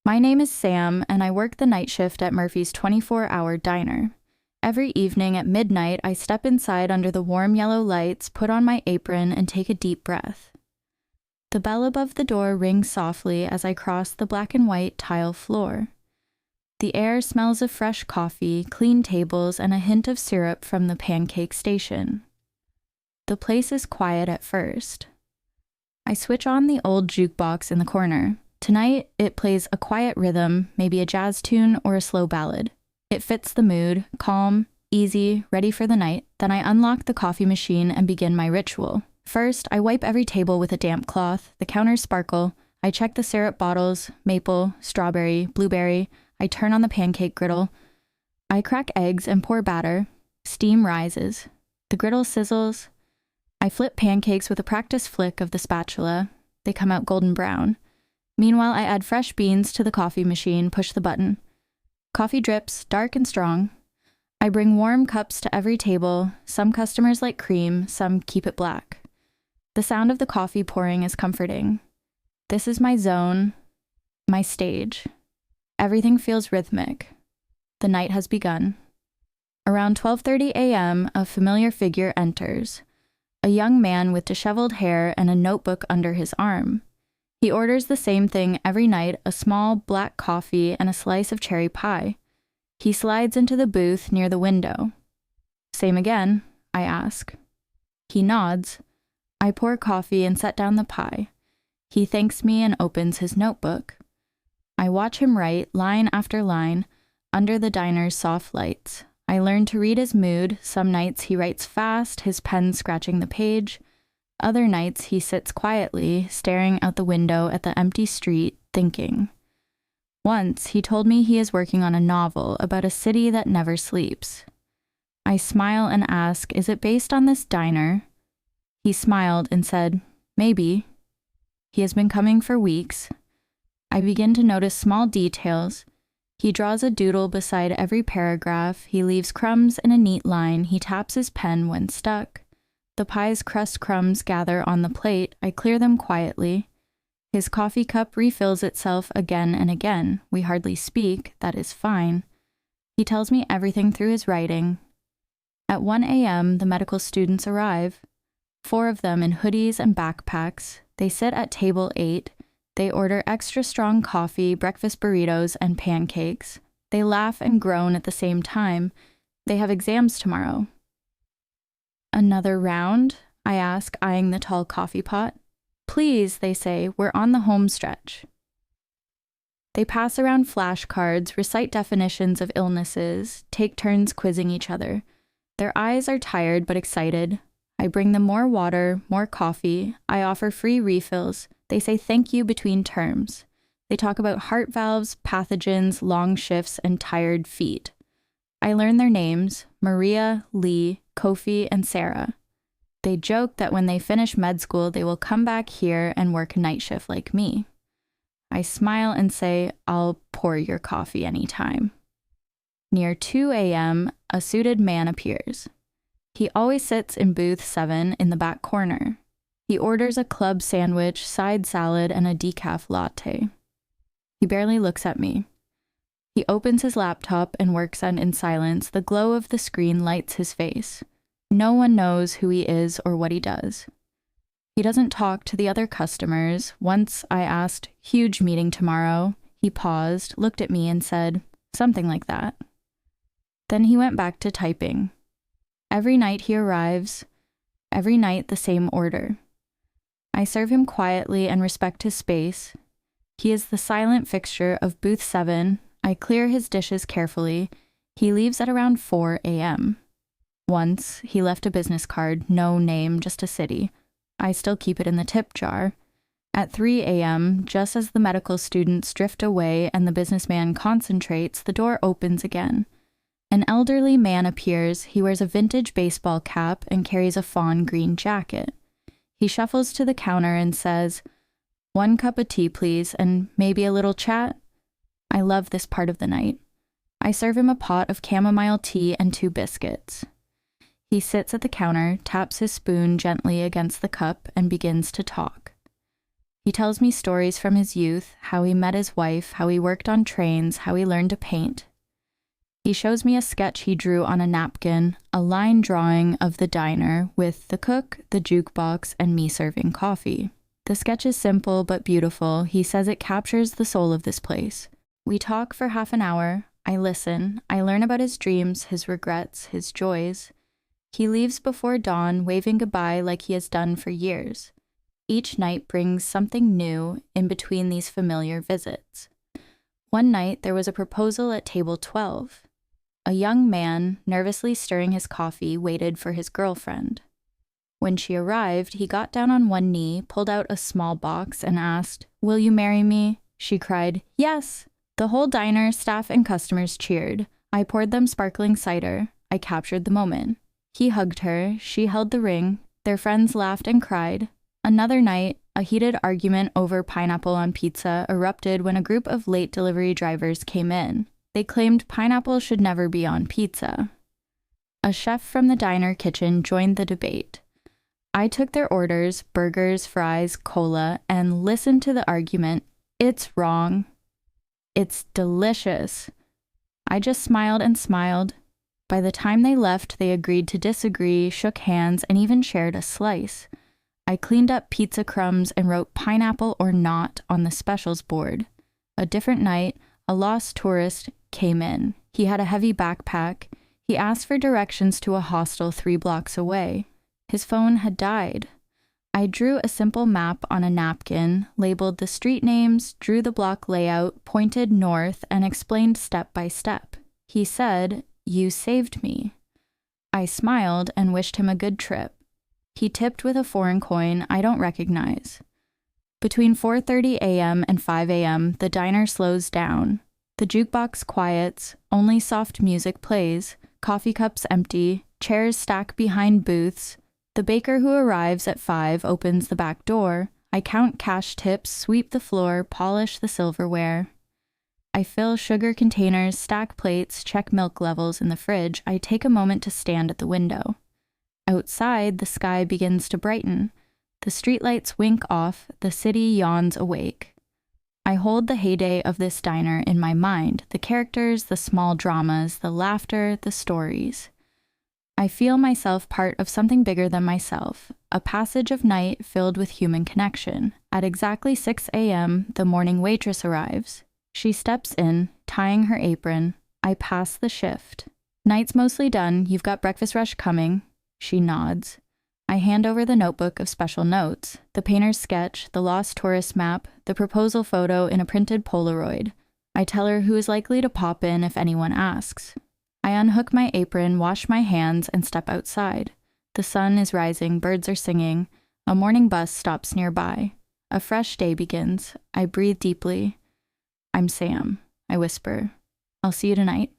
My name is Sam, and I work the night shift at Murphy's 24-hour diner. Every evening at midnight, I step inside under the warm yellow lights, put on my apron, and take a deep breath. The bell above the door rings softly as I cross the black and white tile floor. The air smells of fresh coffee, clean tables, and a hint of syrup from the pancake station. The place is quiet at first. I switch on the old jukebox in the corner. Tonight, it plays a quiet rhythm, maybe a jazz tune or a slow ballad. It fits the mood, calm, easy, ready for the night. Then I unlock the coffee machine and begin my ritual. First, I wipe every table with a damp cloth. The counters sparkle. I check the syrup bottles, maple, strawberry, blueberry. I turn on the pancake griddle. I crack eggs and pour batter. Steam rises. The griddle sizzles. I flip pancakes with a practiced flick of the spatula. They come out golden brown. Meanwhile, I add fresh beans to the coffee machine, push the button. Coffee drips, dark and strong. I bring warm cups to every table. Some customers like cream, some keep it black. The sound of the coffee pouring is comforting. This is my zone, my stage. Everything feels rhythmic. The night has begun. Around 12:30 a.m., a familiar figure enters. A young man with disheveled hair and a notebook under his arm. He orders the same thing every night, a small black coffee and a slice of cherry pie. He slides into the booth near the window. Same again, I ask. He nods. I pour coffee and set down the pie. He thanks me and opens his notebook. I watch him write, line after line, under the diner's soft lights. I learn to read his mood. Some nights he writes fast, his pen scratching the page. Other nights he sits quietly, staring out the window at the empty street, thinking. Once he told me he is working on a novel about a city that never sleeps. I smile and ask, is it based on this diner? He smiled and said, maybe. He has been coming for weeks. I begin to notice small details. He draws a doodle beside every paragraph. He leaves crumbs in a neat line. He taps his pen when stuck. The pie's crust crumbs gather on the plate. I clear them quietly. His coffee cup refills itself again and again. We hardly speak. That is fine. He tells me everything through his writing. At 1 a.m., the medical students arrive. 4 of them in hoodies and backpacks. They sit at table 8. They order extra strong coffee, breakfast burritos, and pancakes. They laugh and groan at the same time. They have exams tomorrow. Another round? I ask, eyeing the tall coffee pot. Please, they say, we're on the home stretch. They pass around flashcards, recite definitions of illnesses, take turns quizzing each other. Their eyes are tired but excited. I bring them more water, more coffee. I offer free refills. They say thank you between terms. They talk about heart valves, pathogens, long shifts, and tired feet. I learn their names, Maria, Lee, Kofi, and Sarah. They joke that when they finish med school, they will come back here and work a night shift like me. I smile and say, I'll pour your coffee anytime. Near 2 a.m., a suited man appears. He always sits in booth 7 in the back corner. He orders a club sandwich, side salad, and a decaf latte. He barely looks at me. He opens his laptop and works on in silence. The glow of the screen lights his face. No one knows who he is or what he does. He doesn't talk to the other customers. Once I asked, huge meeting tomorrow. He paused, looked at me and said, something like that. Then he went back to typing. Every night he arrives. Every night the same order. I serve him quietly and respect his space. He is the silent fixture of booth 7. I clear his dishes carefully. He leaves at around 4 a.m. Once, he left a business card, no name, just a city. I still keep it in the tip jar. At 3 a.m., just as the medical students drift away and the businessman concentrates, the door opens again. An elderly man appears. He wears a vintage baseball cap and carries a fawn green jacket. He shuffles to the counter and says, 1 cup of tea, please, and maybe a little chat? I love this part of the night. I serve him a pot of chamomile tea and 2 biscuits. He sits at the counter, taps his spoon gently against the cup, and begins to talk. He tells me stories from his youth, how he met his wife, how he worked on trains, how he learned to paint. He shows me a sketch he drew on a napkin, a line drawing of the diner with the cook, the jukebox, and me serving coffee. The sketch is simple but beautiful. He says it captures the soul of this place. We talk for half an hour. I listen. I learn about his dreams, his regrets, his joys. He leaves before dawn, waving goodbye like he has done for years. Each night brings something new in between these familiar visits. One night, there was a proposal at table 12. A young man, nervously stirring his coffee, waited for his girlfriend. When she arrived, he got down on one knee, pulled out a small box, and asked, "Will you marry me?" She cried, "Yes!" The whole diner, staff, and customers cheered. I poured them sparkling cider. I captured the moment. He hugged her. She held the ring. Their friends laughed and cried. Another night, a heated argument over pineapple on pizza erupted when a group of late delivery drivers came in. They claimed pineapple should never be on pizza. A chef from the diner kitchen joined the debate. I took their orders, burgers, fries, cola, and listened to the argument. It's wrong. It's delicious. I just smiled and smiled. By the time they left, they agreed to disagree, shook hands, and even shared a slice. I cleaned up pizza crumbs and wrote pineapple or not on the specials board. A different night, a lost tourist came in. He had a heavy backpack. He asked for directions to a hostel 3 blocks away. His phone had died. I drew a simple map on a napkin, labeled the street names, drew the block layout, pointed north, and explained step by step. He said, "You saved me." I smiled and wished him a good trip. He tipped with a foreign coin I don't recognize. Between 4:30 a.m. and 5 a.m., the diner slows down. The jukebox quiets, only soft music plays, coffee cups empty, chairs stack behind booths. The baker who arrives at 5 opens the back door. I count cash tips, sweep the floor, polish the silverware. I fill sugar containers, stack plates, check milk levels in the fridge. I take a moment to stand at the window. Outside, the sky begins to brighten. The streetlights wink off, the city yawns awake. I hold the heyday of this diner in my mind, the characters, the small dramas, the laughter, the stories. I feel myself part of something bigger than myself, a passage of night filled with human connection. At exactly 6 a.m., the morning waitress arrives. She steps in, tying her apron. I pass the shift. "Night's mostly done. You've got breakfast rush coming." She nods. I hand over the notebook of special notes, the painter's sketch, the lost tourist map, the proposal photo in a printed Polaroid. I tell her who is likely to pop in if anyone asks. I unhook my apron, wash my hands, and step outside. The sun is rising, birds are singing. A morning bus stops nearby. A fresh day begins. I breathe deeply. "I'm Sam," I whisper. "I'll see you tonight."